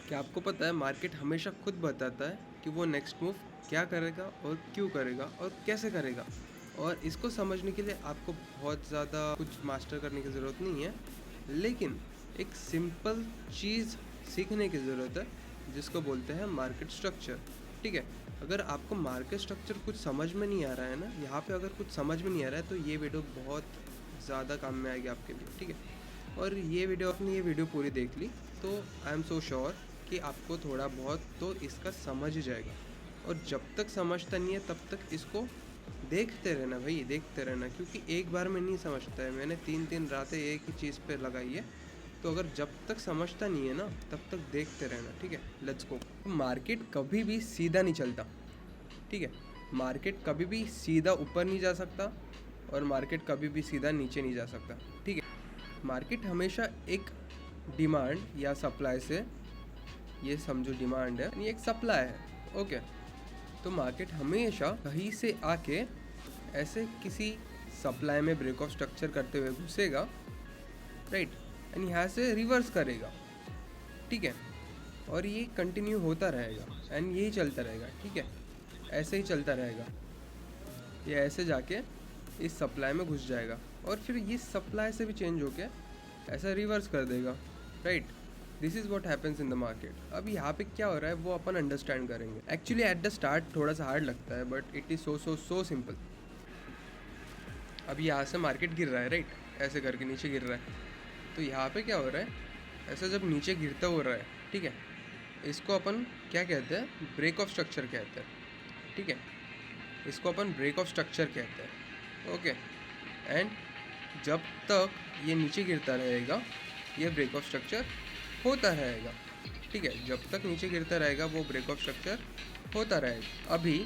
क्या आपको पता है मार्केट हमेशा खुद बताता है कि वो नेक्स्ट मूव क्या करेगा और क्यों करेगा और कैसे करेगा। और इसको समझने के लिए आपको बहुत ज़्यादा कुछ मास्टर करने की ज़रूरत नहीं है, लेकिन एक सिंपल चीज़ सीखने की ज़रूरत है जिसको बोलते हैं मार्केट स्ट्रक्चर। ठीक है, अगर आपको मार्केट स्ट्रक्चर कुछ समझ में नहीं आ रहा है ना, यहाँ पे अगर कुछ समझ में नहीं आ रहा है तो ये वीडियो बहुत ज़्यादा काम में आएगी आपके लिए। ठीक है, और ये वीडियो पूरी देख ली तो आई एम सो श्योर कि आपको थोड़ा बहुत तो इसका समझ ही जाएगा। और जब तक समझता नहीं है तब तक इसको देखते रहना भाई, देखते रहना, क्योंकि एक बार में नहीं समझता है। मैंने 3 रातें एक ही चीज़ पे लगाई है, तो अगर जब तक समझता नहीं है ना तब तक देखते रहना। ठीक है, लेट्स गो। मार्केट कभी भी सीधा नहीं चलता। ठीक है, मार्केट कभी भी सीधा ऊपर नहीं जा सकता और मार्केट कभी भी सीधा नीचे नहीं जा सकता। ठीक है, मार्केट हमेशा एक डिमांड या सप्लाई से, ये समझो डिमांड है ये एक सप्लाई है। ओके, तो मार्केट हमेशा कहीं से आके ऐसे किसी सप्लाई में ब्रेक ऑफ स्ट्रक्चर करते हुए घुसेगा, राइट, एंड यहाँ से रिवर्स करेगा। ठीक है, और ये कंटिन्यू होता रहेगा एंड यही चलता रहेगा। ठीक है, ऐसे ही चलता रहेगा। ये ऐसे जाके इस सप्लाई में घुस जाएगा और फिर ये सप्लाई से भी चेंज होके ऐसा रिवर्स कर देगा, right. This is what happens in the market. अब यहाँ पे क्या हो रहा है वो अपन अंडरस्टैंड करेंगे। एक्चुअली एट द स्टार्ट थोड़ा सा हार्ड लगता है, but it is so simple. अब यहाँ से मार्केट गिर रहा है, राइट, ऐसे करके नीचे गिर रहा है। तो यहाँ पे क्या हो रहा है, ऐसा जब नीचे गिरता हो रहा है, ठीक है, इसको अपन क्या कहते हैं, ब्रेक ऑफ स्ट्रक्चर कहते हैं। ठीक है, इसको अपन ब्रेक ऑफ स्ट्रक्चर कहते हैं। ओके, एंड जब तक ये नीचे गिरता रहेगा ये ब्रेक ऑफ स्ट्रक्चर होता रहेगा। ठीक है, जब तक नीचे गिरता रहेगा वो ब्रेक ऑफ स्ट्रक्चर होता रहेगा। अभी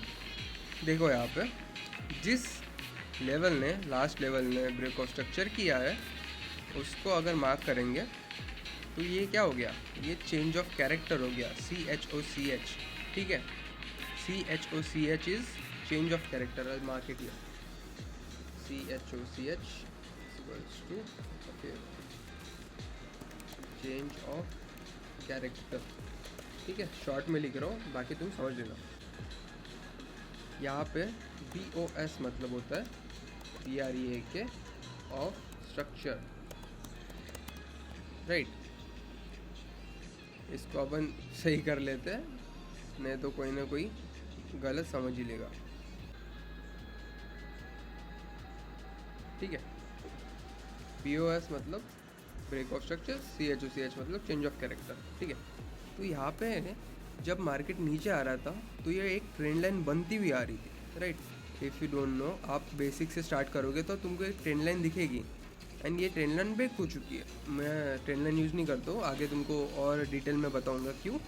देखो यहाँ पे जिस लेवल ने, लास्ट लेवल ने ब्रेक ऑफ स्ट्रक्चर किया है उसको अगर मार्क करेंगे तो ये क्या हो गया, ये चेंज ऑफ कैरेक्टर हो गया, CHOCH। ठीक है, CHOCH is change of character. Market here CHOCH equals to change of character. ठीक है, शॉर्ट में लिख रहा हूँ, बाकी तुम समझ लेना। यहाँ पे BOS मतलब होता है BREAK ऑफ स्ट्रक्चर, राइट। इसको अपन सही कर लेते हैं, नहीं तो कोई ना कोई गलत समझ ही लेगा। ठीक है, BOS मतलब ब्रेक ऑफ स्ट्रक्चर, CHOCH मतलब चेंज ऑफ कैरेक्टर। ठीक है, तो यहाँ पे जब मार्केट नीचे आ रहा था तो ये एक ट्रेंड लाइन बनती हुई आ रही थी, right. If you don't know, आप बेसिक से स्टार्ट करोगे तो तुमको एक ट्रेंड लाइन दिखेगी एंड ये ट्रेंड लाइन ब्रेक हो चुकी है। मैं ट्रेंड लाइन यूज़ नहीं करता हूँ, आगे तुमको और डिटेल में बताऊँगा क्यों।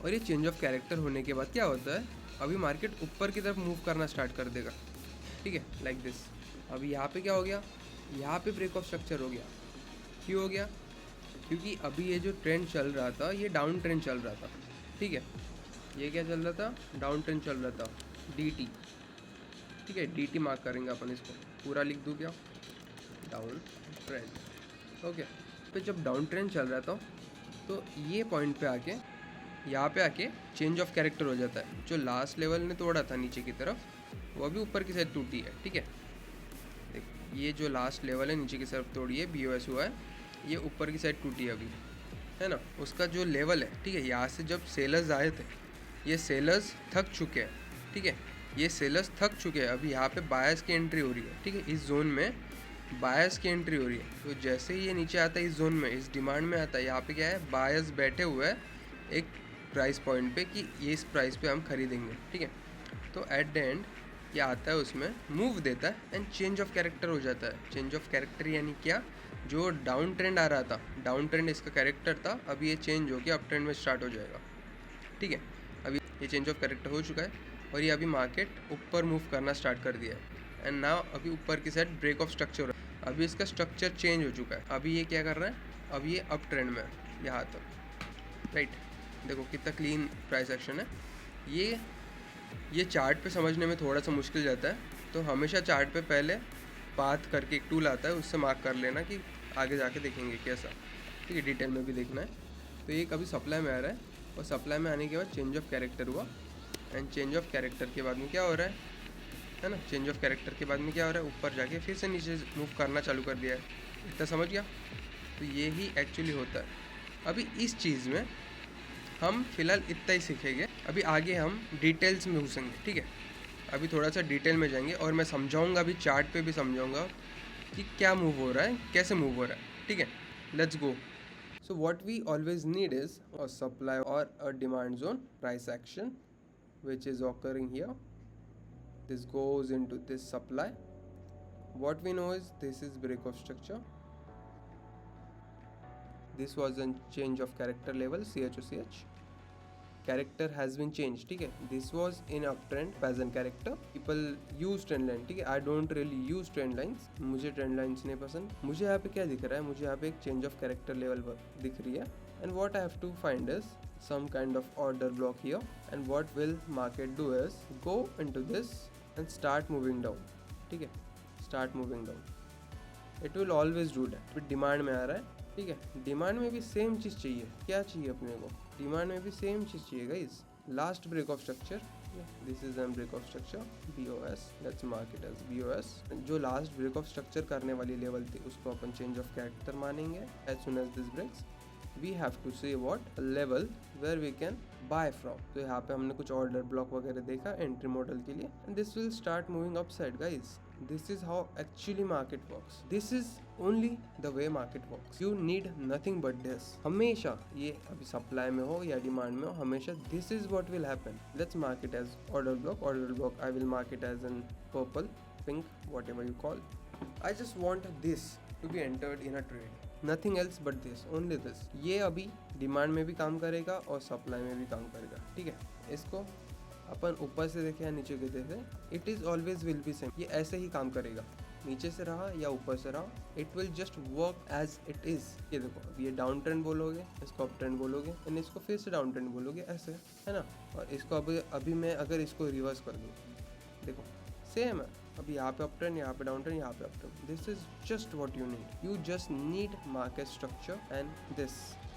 और ये चेंज ऑफ कैरेक्टर होने के बाद क्या होता है, अभी मार्केट ऊपर की तरफ मूव करना स्टार्ट कर देगा। ठीक है, लाइक दिस। अभी यहाँ पे क्या हो गया, यहाँ पे ब्रेक ऑफ स्ट्रक्चर हो गया। क्यों हो गया, क्योंकि अभी ये जो ट्रेंड चल रहा था ये डाउन ट्रेंड चल रहा था। ठीक है, ये क्या चल रहा था, डाउन ट्रेंड चल रहा था, DT। ठीक है, DT मार्क करेंगे अपन, इसको पूरा लिख दूँ क्या, डाउन ट्रेंड। ओके, तो जब डाउन ट्रेंड चल रहा था तो ये पॉइंट पे आके, यहाँ पे आके चेंज ऑफ कैरेक्टर हो जाता है। जो लास्ट लेवल ने तोड़ा था नीचे की तरफ वो अभी ऊपर की साइड टूटी है। ठीक है, ये जो लास्ट लेवल है नीचे की तरफ तोड़ी है, BOS हुआ है, ये ऊपर की साइड टूटी है अभी, है ना। उसका जो लेवल है, ठीक है, यहाँ से जब सेलर्स आए थे ये सेलर्स थक चुके हैं। ठीक है, ये सेलर्स थक चुके हैं, अभी यहाँ पे बायर्स की एंट्री हो रही है। ठीक है, इस जोन में बायर्स की एंट्री हो रही है। तो जैसे ही ये नीचे आता है इस जोन में, इस डिमांड में आता है, यहाँ पे क्या है, बायर्स बैठे हुए हैं एक प्राइस पॉइंट पे कि ये इस प्राइस पे हम खरीदेंगे। ठीक है, तो एट द एंड ये आता है, उसमें मूव देता है एंड चेंज ऑफ कैरेक्टर हो जाता है। चेंज ऑफ कैरेक्टर यानी क्या, जो डाउन ट्रेंड आ रहा था, डाउन ट्रेंड इसका कैरेक्टर था, अभी ये चेंज हो गया अप ट्रेंड में स्टार्ट हो जाएगा। ठीक है, अभी ये चेंज ऑफ कैरेक्टर हो चुका है और ये अभी मार्केट ऊपर मूव करना स्टार्ट कर दिया है एंड नाउ अभी ऊपर की साइड ब्रेक ऑफ स्ट्रक्चर हो रहा है। अभी इसका स्ट्रक्चर चेंज हो चुका है, अभी ये क्या कर रहा है, अभी ये अप ट्रेंड में है यहाँ तक, राइट। देखो कितना क्लीन प्राइस एक्शन है। ये चार्ट पे समझने में थोड़ा सा मुश्किल जाता है, तो हमेशा चार्ट पे पहले पाथ करके एक टूल आता है, उससे मार्क कर लेना कि आगे जाके देखेंगे कैसा। ठीक है, डिटेल में भी देखना है। तो ये कभी सप्लाई में आ रहा है और सप्लाई में आने के बाद चेंज ऑफ कैरेक्टर हुआ एंड चेंज ऑफ कैरेक्टर के बाद में क्या हो रहा है ना, चेंज ऑफ कैरेक्टर के बाद में क्या हो रहा है, ऊपर जाके फिर से नीचे मूव करना चालू कर दिया है। इतना समझ गया? तो ये ही एक्चुअली होता है। अभी इस चीज़ में हम फिलहाल इतना ही सीखेंगे, अभी आगे हम डिटेल्स में घुसेंगे, ठीक है। अभी थोड़ा सा डिटेल में जाएंगे और मैं समझाऊंगा, अभी चार्ट पे भी समझाऊंगा कि क्या मूव हो रहा है, कैसे मूव हो रहा है, ठीक है। Let's go. So what we always need is a supply और a demand zone price action which is occurring here. This goes into this supply. What we know is this is break of structure. This was a change of character level CHOCH. Character has been changed, ठीक है। This was in uptrend peasant character. People use trend line, ठीक है। I don't really use trend lines. मुझे trend lines नहीं पसंद। मुझे यहाँ पे क्या दिख रहा है, मुझे यहाँ पे एक change of character level दिख रही है। And what I have to find is some kind of order block here, and what will market do is go into this and start moving down, ठीक है। start moving down, it will always do that। फिर demand में आ रहा है, ठीक है। Demand में भी सेम चीज़ चाहिए। क्या चाहिए अपने को? डिमांड में भी सेम चीज़ चाहिए guys. Last break of structure, this is an break of structure BOS, let's mark it as BOS। जो लास्ट ब्रेक ऑफ स्ट्रक्चर करने वाली लेवल थी उसको अपन चेंज ऑफ कैरेक्टर मानेंगे। As soon as this breaks we have to say what level where we can buy from। तो यहाँ पे हमने कुछ ऑर्डर ब्लॉक वगैरह देखा एंट्री मॉडल के लिए, and this will start moving upside guys। This is how actually market works। This is only the way market works। You need nothing but this। हमेशा ये अभी सप्लाई में हो या डिमांड में हो, हमेशा this is what will happen। Let's mark it as order block। Order block I will mark it as in purple, pink, whatever you call। I just want this to be entered in a trade। Nothing else but this, only this. ये अभी demand में भी काम करेगा और supply में भी काम करेगा, ठीक है। इसको अपन ऊपर से देखे या नीचे के देखे, it is always will be same. ये ऐसे ही काम करेगा, नीचे से रहा या ऊपर से रहा, it will just work as it is. ये देखो, अब ये डाउन ट्रेंड बोलोगे, इसको अप ट्रेंड बोलोगे, एंड इसको फिर से डाउन ट्रेंड बोलोगे, ऐसे है ना। और इसको अभी मैं अगर इसको रिवर्स कर दूँ, देखो सेम है। अब यहाँ पे अप ट्रेंड, यहाँ पे डाउन ट्रेंड, यहाँ पे up trend. This is just what you need. You just need market structure and this,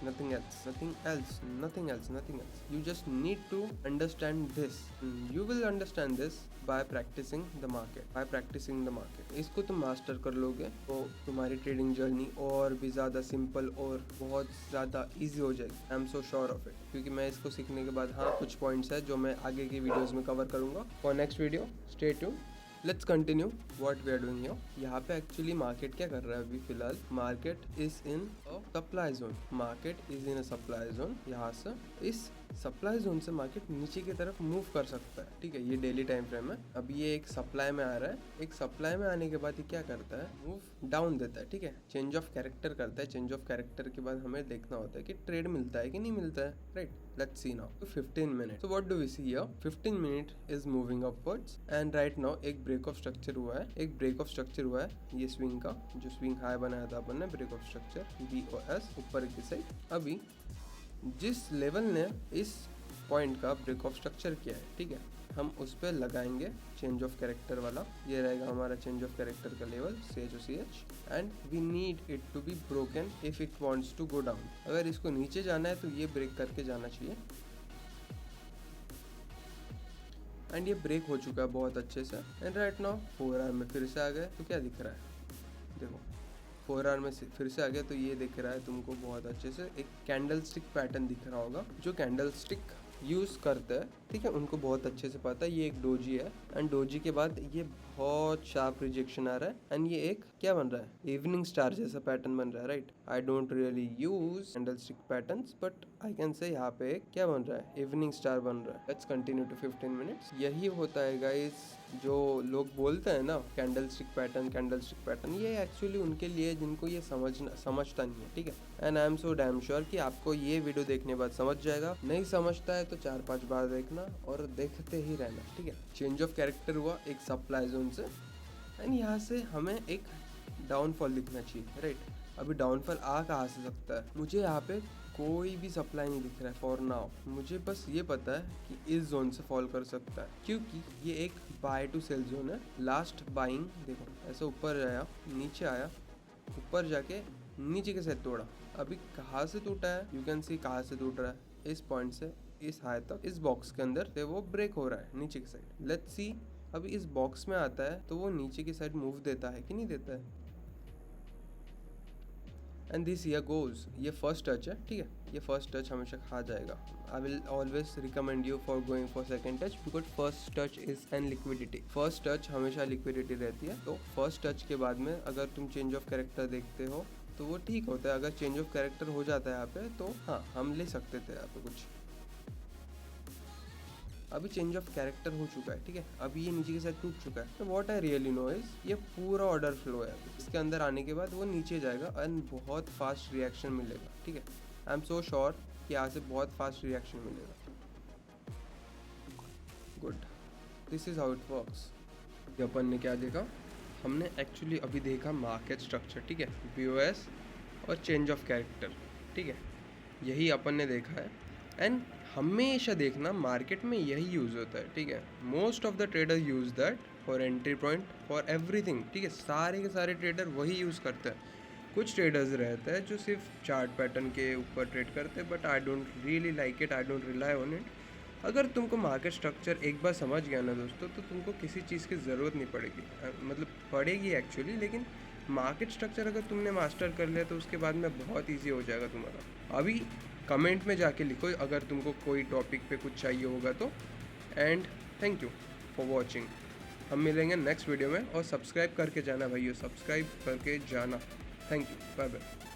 nothing else, nothing else, nothing else, nothing else। You just need to understand this। You will understand this by practicing the market, by practicing the market। इसको तुम master कर लोगे तो तुम्हारी trading journey और भी ज़्यादा simple और बहुत ज़्यादा इजी हो जाएगी। आई am so sure of it, क्योंकि मैं इसको सीखने के बाद हाँ कुछ पॉइंट्स है जो मैं आगे की वीडियोज़ में कवर करूँगा। For next video stay tuned. Let's continue what we are doing here. यहाँ पे एक्चुअली मार्केट क्या कर रहा है अभी फिलहाल? Market is in a supply zone. Market is in a supply zone. यहाँ से इस सप्लाई जोन से मार्केट नीचे की तरफ मूव कर सकता है, ठीक है। ये डेली टाइम फ्रेम है। अब ये एक सप्लाई में आ रहा है। एक सप्लाई में आने के बाद ये क्या करता है? मूव डाउन देता है, ठीक है। चेंज ऑफ कैरेक्टर करता है। चेंज ऑफ कैरेक्टर के बाद हमें देखना होता है कि ट्रेड मिलता है कि नहीं मिलता है, right. Let's see now 15 minute. So what do we see here? 15 minute is moving upwards and right now एक ब्रेक ऑफ स्ट्रक्चर हुआ है। एक ब्रेक ऑफ स्ट्रक्चर हुआ है ये स्विंग का, जो स्विंग हाई बनाया था अपन ने, ब्रेक ऑफ स्ट्रक्चर BOS ऊपर की साइड। अभी जिस लेवल ने इस पॉइंट का ब्रेक ऑफ स्ट्रक्चर किया है, ठीक है, हम उस पर लगाएंगे चेंज ऑफ कैरेक्टर वाला। ये रहेगा हमारा चेंज ऑफ कैरेक्टर का level CHOCH, and we need it to be broken if it wants to go down. अगर इसको नीचे जाना है तो ये ब्रेक करके जाना चाहिए, एंड ये ब्रेक हो चुका है बहुत अच्छे से। एंड राइट नाउ 4 आवर में फिर से आ गए तो क्या दिख रहा है? देखो 4 आवर में फिर से आ गया तो ये दिख रहा है तुमको बहुत अच्छे से। एक कैंडल स्टिक पैटर्न दिख रहा होगा। जो कैंडल स्टिक यूज़ करते हैं, ठीक है, उनको बहुत अच्छे से पता है। ये एक डोजी है एंड डोजी के बाद ये बहुत शार्प रिजेक्शन आ रहा है एंड ये एक क्या बन रहा है? इवनिंग स्टार जैसा पैटर्न बन रहा है, right. I don't really use candle stick patterns, but I can say यहाँ पे एक क्या बन रहा है? इवनिंग स्टार बन रहा है। Let's continue to 15 minutes. यही होता है गाइस जो लोग बोलते हैं ना कैंडल स्टिक पैटर्न, ये एक्चुअली उनके लिए जिनको ये समझता नहीं है, ठीक है। And I am so damn sure कि आपको ये वीडियो देखने बाद समझ जाएगा। नहीं समझता है तो 4-5 बार देखना और देखते ही रहना, ठीक है। चेंज ऑफ कैरेक्टर हुआ एक सप्लाई जोन से एंड यहाँ से हमें एक डाउनफॉल दिखना चाहिए, राइट। अभी डाउनफॉल आ कहाँ से सकता है? मुझे यहाँ पे कोई भी सप्लाई नहीं दिख रहा है फॉर नाउ। मुझे बस ये पता है कि इस जोन से फॉल कर सकता है, क्योंकि ये एक बाय टू सेल जोन है। लास्ट बाइंग देखो ऐसे ऊपर आया, नीचे आया, ऊपर जाके नीचे के साइड तोड़ा। अभी कहाँ से टूटा है, यू कैन सी कहाँ से टूट रहा है, इस पॉइंट से इस हाई तक, इस बॉक्स के अंदर से वो ब्रेक हो रहा है नीचे की साइड। लेट्स सी अभी इस बॉक्स में आता है तो वो नीचे की साइड मूव देता है कि नहीं देता है। एंड दिस हियर गोज, ये फर्स्ट टच है, ठीक है, ये फर्स्ट टच हमेशा खा जाएगा। I will always recommend you for going for second touch because first touch is an liquidity. First touch हमेशा लिक्विडिटी रहती है, तो फर्स्ट टच के बाद में अगर तुम चेंज ऑफ कैरेक्टर देखते हो तो वो ठीक होता है। अगर चेंज ऑफ कैरेक्टर हो जाता है यहाँ पे तो हाँ हम ले सकते थे यहाँ पे कुछ। अभी चेंज ऑफ कैरेक्टर हो चुका है, ठीक है, अभी ये नीचे के साथ टूट चुका है। तो what I really know is ये पूरा ऑर्डर फ्लो है। इसके अंदर आने के बाद वो नीचे जाएगा एंड बहुत फास्ट रिएक्शन मिलेगा, ठीक है। आई एम सो श्योर कि यहाँ से बहुत फास्ट रिएक्शन मिलेगा। Good, this is how it works. अपन ने क्या देखा, हमने एक्चुअली अभी देखा मार्केट स्ट्रक्चर, ठीक है, बीओएस और चेंज ऑफ कैरेक्टर, ठीक है, यही अपन ने देखा है। एंड हमेशा देखना मार्केट में यही यूज़ होता है, ठीक है। Most of the trader use that for entry point for everything, ठीक है, सारे के सारे ट्रेडर वही यूज़ करते हैं। कुछ ट्रेडर्स रहते हैं जो सिर्फ चार्ट पैटर्न के ऊपर ट्रेड करते हैं, but I don't really like it, I don't rely on it. अगर तुमको मार्केट स्ट्रक्चर एक बार समझ गया ना दोस्तों, तो तुमको किसी चीज़ की ज़रूरत नहीं पड़ेगी, मतलब पड़ेगी एक्चुअली, लेकिन मार्केट स्ट्रक्चर अगर तुमने मास्टर कर लिया तो उसके बाद में बहुत इजी हो जाएगा तुम्हारा। अभी कमेंट में जाके लिखो अगर तुमको कोई टॉपिक पे कुछ चाहिए होगा तो। And thank you for watching. हम मिलेंगे नेक्स्ट वीडियो में, और सब्सक्राइब करके जाना भाइयों, सब्सक्राइब करके जाना। Thank you, bye bye.